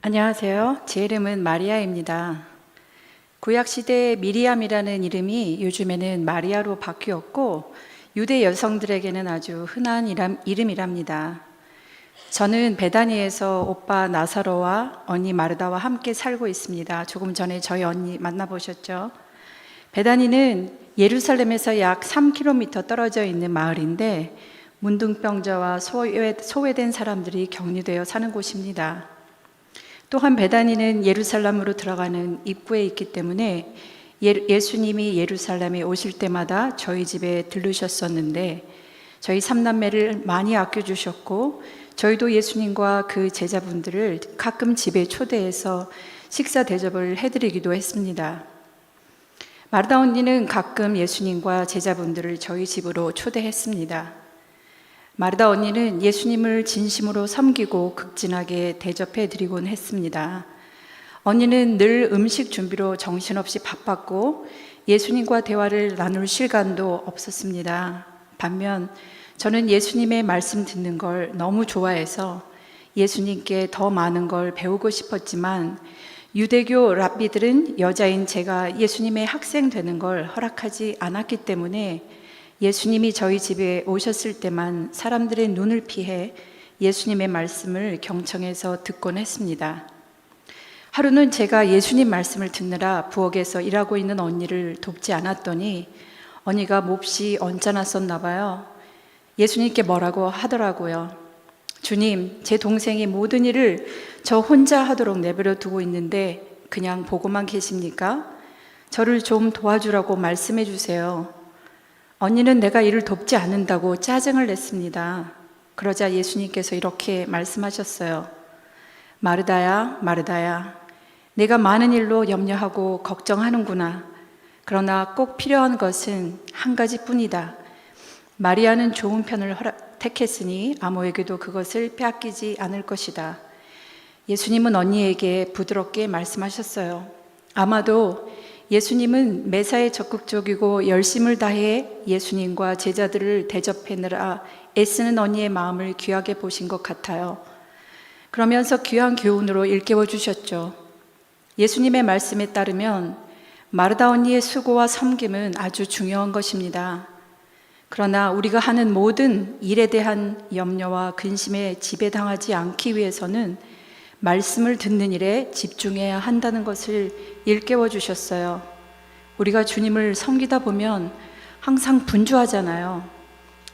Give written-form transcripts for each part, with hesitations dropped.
안녕하세요. 제 이름은 마리아입니다. 구약시대의 미리암이라는 이름이 요즘에는 마리아로 바뀌었고 유대 여성들에게는 아주 흔한 이름이랍니다. 저는 베다니에서 오빠 나사로와 언니 마르다와 함께 살고 있습니다. 조금 전에 저희 언니 만나보셨죠? 베다니는 예루살렘에서 약 3km 떨어져 있는 마을인데 문둥병자와 소외된 사람들이 격리되어 사는 곳입니다. 또한 베다니는 예루살렘으로 들어가는 입구에 있기 때문에 예수님이 예루살렘에 오실 때마다 저희 집에 들르셨었는데 저희 삼남매를 많이 아껴주셨고 저희도 예수님과 그 제자분들을 가끔 집에 초대해서 식사 대접을 해드리기도 했습니다. 마르다 언니는 가끔 예수님과 제자분들을 저희 집으로 초대했습니다. 마르다 언니는 예수님을 진심으로 섬기고 극진하게 대접해 드리곤 했습니다. 언니는 늘 음식 준비로 정신없이 바빴고 예수님과 대화를 나눌 시간도 없었습니다. 반면 저는 예수님의 말씀 듣는 걸 너무 좋아해서 예수님께 더 많은 걸 배우고 싶었지만 유대교 랍비들은 여자인 제가 예수님의 학생 되는 걸 허락하지 않았기 때문에 예수님이 저희 집에 오셨을 때만 사람들의 눈을 피해 예수님의 말씀을 경청해서 듣곤 했습니다. 하루는 제가 예수님 말씀을 듣느라 부엌에서 일하고 있는 언니를 돕지 않았더니 언니가 몹시 언짢았었나 봐요. 예수님께 뭐라고 하더라고요. 주님, 제 동생이 모든 일을 저 혼자 하도록 내버려 두고 있는데 그냥 보고만 계십니까? 저를 좀 도와주라고 말씀해 주세요. 언니는 내가 일을 돕지 않는다고 짜증을 냈습니다. 그러자 예수님께서 이렇게 말씀하셨어요. 마르다야, 마르다야, 내가 많은 일로 염려하고 걱정하는구나. 그러나 꼭 필요한 것은 한 가지뿐이다. 마리아는 좋은 편을 택했으니 아무에게도 그것을 빼앗기지 않을 것이다. 예수님은 언니에게 부드럽게 말씀하셨어요. 아마도 예수님은 매사에 적극적이고 열심을 다해 예수님과 제자들을 대접하느라 애쓰는 언니의 마음을 귀하게 보신 것 같아요. 그러면서 귀한 교훈으로 일깨워 주셨죠. 예수님의 말씀에 따르면 마르다 언니의 수고와 섬김은 아주 중요한 것입니다. 그러나 우리가 하는 모든 일에 대한 염려와 근심에 지배당하지 않기 위해서는 말씀을 듣는 일에 집중해야 한다는 것을 일깨워 주셨어요. 우리가 주님을 섬기다 보면 항상 분주하잖아요.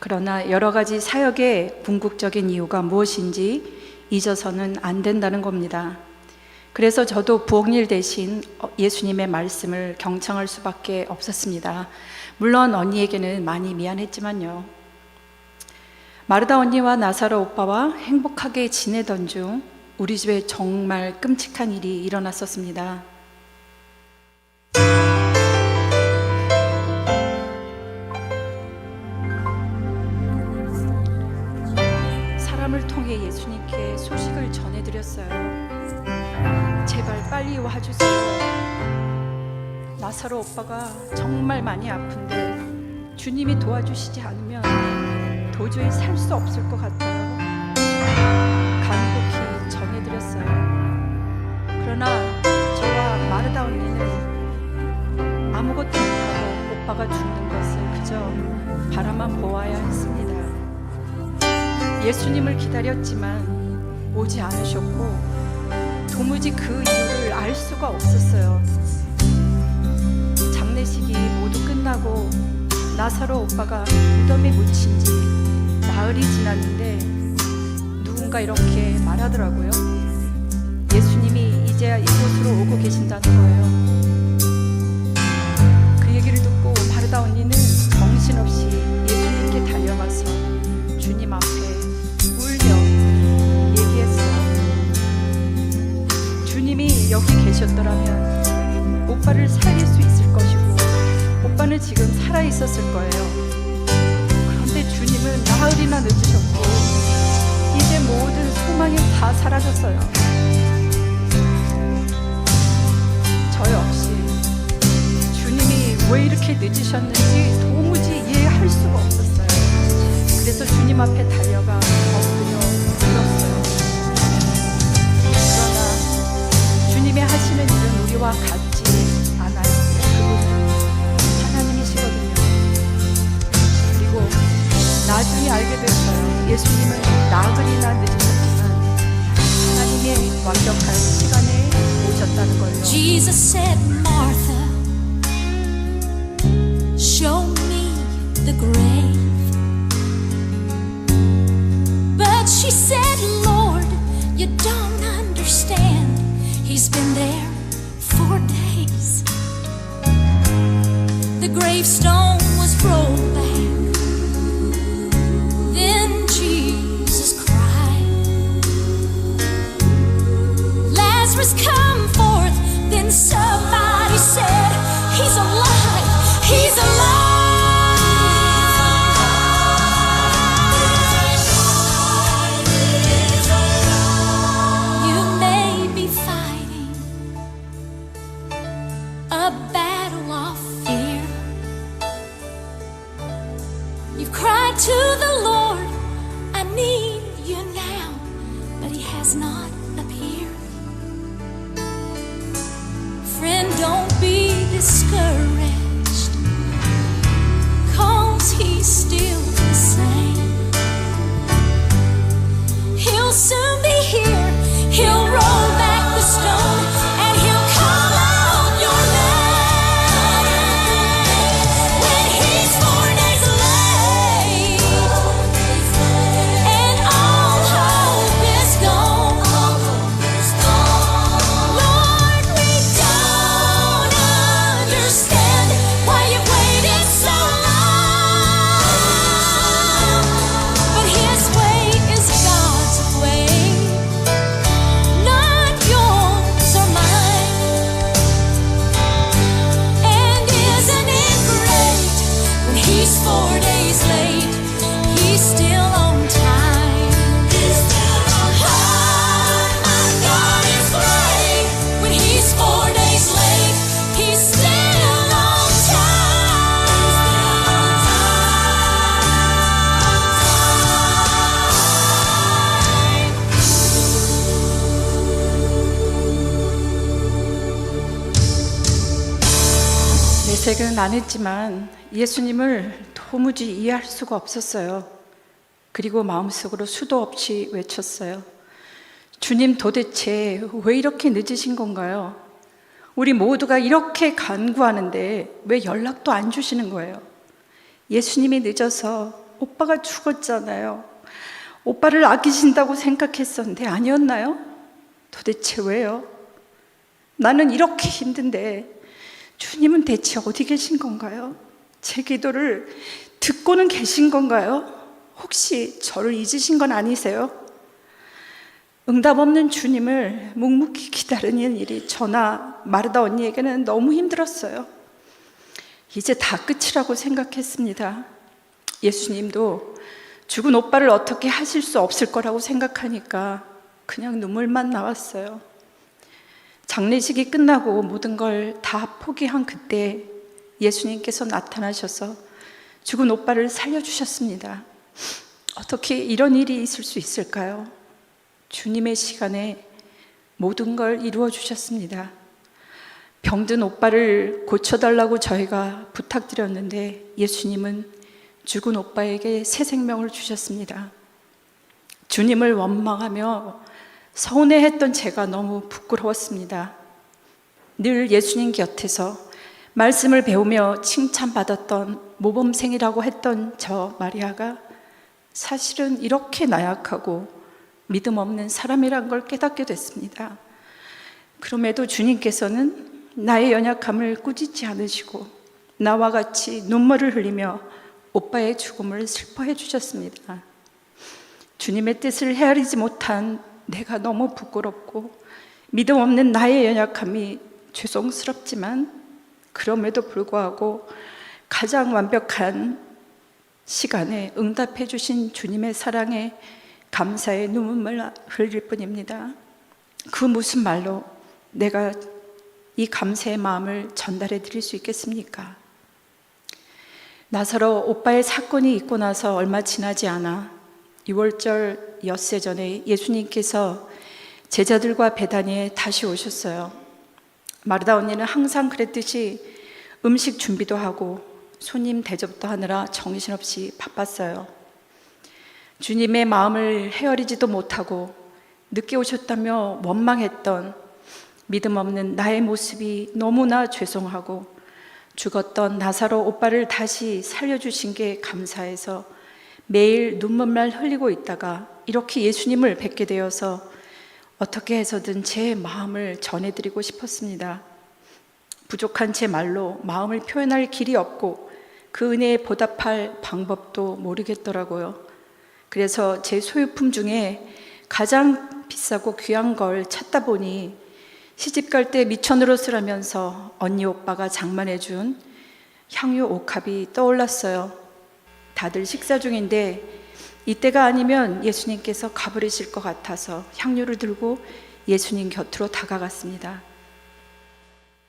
그러나 여러 가지 사역의 궁극적인 이유가 무엇인지 잊어서는 안 된다는 겁니다. 그래서 저도 부엌일 대신 예수님의 말씀을 경청할 수밖에 없었습니다. 물론 언니에게는 많이 미안했지만요. 마르다 언니와 나사로 오빠와 행복하게 지내던 중 우리 집에 정말 끔찍한 일이 일어났었습니다. 사람을 통해 예수님께 소식을 전해드렸어요. 제발 빨리 와주세요. 나사로 오빠가 정말 많이 아픈데 주님이 도와주시지 않으면 도저히 살 수 없을 것 같아요. 간곡히 전해드렸어요. 그러나 저와 마르다 언니는 아무것도 못하고 오빠가 죽는 것을 그저 바라만 보아야 했습니다. 예수님을 기다렸지만 오지 않으셨고 도무지 그 이유를 알 수가 없었어요. 장례식이 모두 끝나고 나사로 오빠가 무덤에 묻힌 지 나흘이 지났는데 누군가 이렇게 말하더라고요. 예수님이 이제야 이곳으로 오고 계신다는 거예요. 그 얘기를 듣고 마르다 언니는 정신없이 예수님께 달려가서 주님 앞에 울며 얘기했어요. 주님이 여기 계셨더라면 오빠를 살릴 수 있을 것이고 오빠는 지금 살아있었을 거예요. 그런데 주님은 나흘이나 늦으셨고 이제 모든 소망이 다 사라졌어요. 저 역시 주님이 왜 이렇게 늦으셨는지 도무지 이해할 수가 없었어요. 그래서 주님 앞에 달려가 엎드려 울었어요. 그러나 우리와 같지 않아요. 그분은 하나님이시거든요. 그리고 나중에 알게 됐어요. 예수님은 나그리나 늦으셨지만 하나님의 완벽한 시간에 오셨다는 걸요. Jesus said, Martha, show me the grave. But she said, Lord, you don't understand. He's been there 4 days. The gravestone was rolled back. Then Jesus cried, Lazarus, come forth. Then somebody said, he's alive, he's alive. You may be fighting a battle of fear. You've cried to the Lord, I need you now, but he has not appeared. Friend, don't be discouraged, 'cause he's still the same. He'll soon be here, he'll roll back the stone, and he'll call out your name. When he's 4 days late, and all hope is gone, Lord, we don't understand why you've waited so long, but his way is God's way, not yours or mine. And isn't it great when he's 4 days late, he's still on time. He's still on time. My God is great. When he's 4 days late, he's still on 내색은 안 했지만 예수님을 도무지 이해할 수가 없었어요. 그리고 마음속으로 수도 없이 외쳤어요. 주님, 도대체 왜 이렇게 늦으신 건가요? 우리 모두가 이렇게 간구하는데 왜 연락도 안 주시는 거예요? 예수님이 늦어서 오빠가 죽었잖아요. 오빠를 아끼신다고 생각했었는데 아니었나요? 도대체 왜요? 나는 이렇게 힘든데 주님은 대체 어디 계신 건가요? 제 기도를 듣고는 계신 건가요? 혹시 저를 잊으신 건 아니세요? 응답 없는 주님을 묵묵히 기다리는 일이 저나 마르다 언니에게는 너무 힘들었어요. 이제 다 끝이라고 생각했습니다. 예수님도 죽은 오빠를 어떻게 하실 수 없을 거라고 생각하니까 그냥 눈물만 나왔어요. 장례식이 끝나고 모든 걸 다 포기한 그때 예수님께서 나타나셔서 죽은 오빠를 살려주셨습니다. 어떻게 이런 일이 있을 수 있을까요? 주님의 시간에 모든 걸 이루어 주셨습니다. 병든 오빠를 고쳐달라고 저희가 부탁드렸는데 예수님은 죽은 오빠에게 새 생명을 주셨습니다. 주님을 원망하며 서운해했던 제가 너무 부끄러웠습니다. 늘 예수님 곁에서 말씀을 배우며 칭찬받았던 모범생이라고 했던 저 마리아가 사실은 이렇게 나약하고 믿음 없는 사람이란 걸 깨닫게 됐습니다. 그럼에도 주님께서는 나의 연약함을 꾸짖지 않으시고 나와 같이 눈물을 흘리며 오빠의 죽음을 슬퍼해 주셨습니다. 주님의 뜻을 헤아리지 못한 내가 너무 부끄럽고 믿음 없는 나의 연약함이 죄송스럽지만 그럼에도 불구하고 가장 완벽한 시간에 응답해 주신 주님의 사랑에 감사의 눈물을 흘릴 뿐입니다. 그 무슨 말로 내가 이 감사의 마음을 전달해 드릴 수 있겠습니까? 나사로 오빠의 사건이 있고 나서 얼마 지나지 않아 6월절 엿새 전에 예수님께서 제자들과 베다니에 다시 오셨어요. 마르다 언니는 항상 그랬듯이 음식 준비도 하고 손님 대접도 하느라 정신없이 바빴어요. 주님의 마음을 헤아리지도 못하고 늦게 오셨다며 원망했던 믿음 없는 나의 모습이 너무나 죄송하고 죽었던 나사로 오빠를 다시 살려주신 게 감사해서 매일 눈물만 흘리고 있다가 이렇게 예수님을 뵙게 되어서 어떻게 해서든 제 마음을 전해드리고 싶었습니다. 부족한 제 말로 마음을 표현할 길이 없고 그 은혜에 보답할 방법도 모르겠더라고요. 그래서 제 소유품 중에 가장 비싸고 귀한 걸 찾다 보니 시집갈 때 미천으로쓰라면서 언니 오빠가 장만해준 향유 옥합이 떠올랐어요. 다들 식사 중인데 이때가 아니면 예수님께서 가버리실 것 같아서 향유를 들고 예수님 곁으로 다가갔습니다.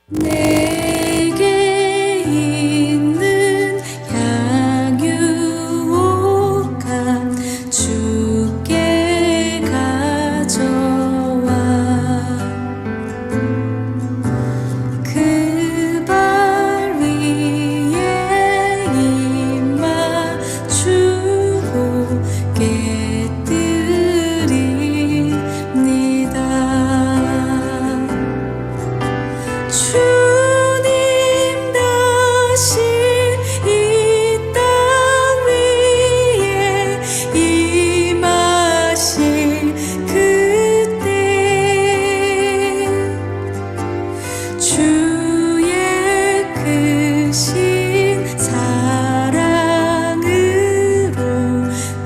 내게 있는 향유 옥합 주께 가져와 그 발 위에 입 맞추고 깨뜨립니다. 주님 다시 이 땅 위에 임하실 그때 주의 크신 사랑으로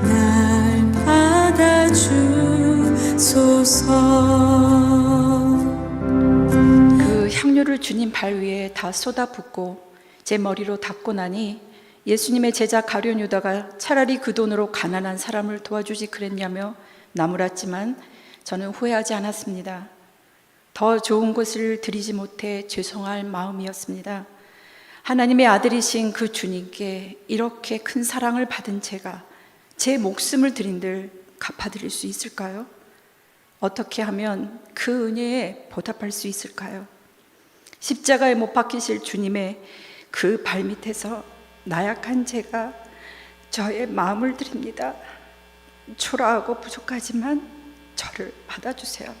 날 받아주소서. 그 향유를 주님 발 위에 다 쏟아붓고 제 머리로 닦고 나니 예수님의 제자 가룟 유다가 차라리 그 돈으로 가난한 사람을 도와주지 그랬냐며 나무랐지만 저는 후회하지 않았습니다. 더 좋은 것을 드리지 못해 죄송할 마음이었습니다. 하나님의 아들이신 그 주님께 이렇게 큰 사랑을 받은 제가 제 목숨을 드린들 갚아드릴 수 있을까요? 어떻게 하면 그 은혜에 보답할 수 있을까요? 십자가에 못 박히실 주님의 그 발밑에서 나약한 제가 저의 마음을 드립니다. 초라하고 부족하지만 저를 받아주세요.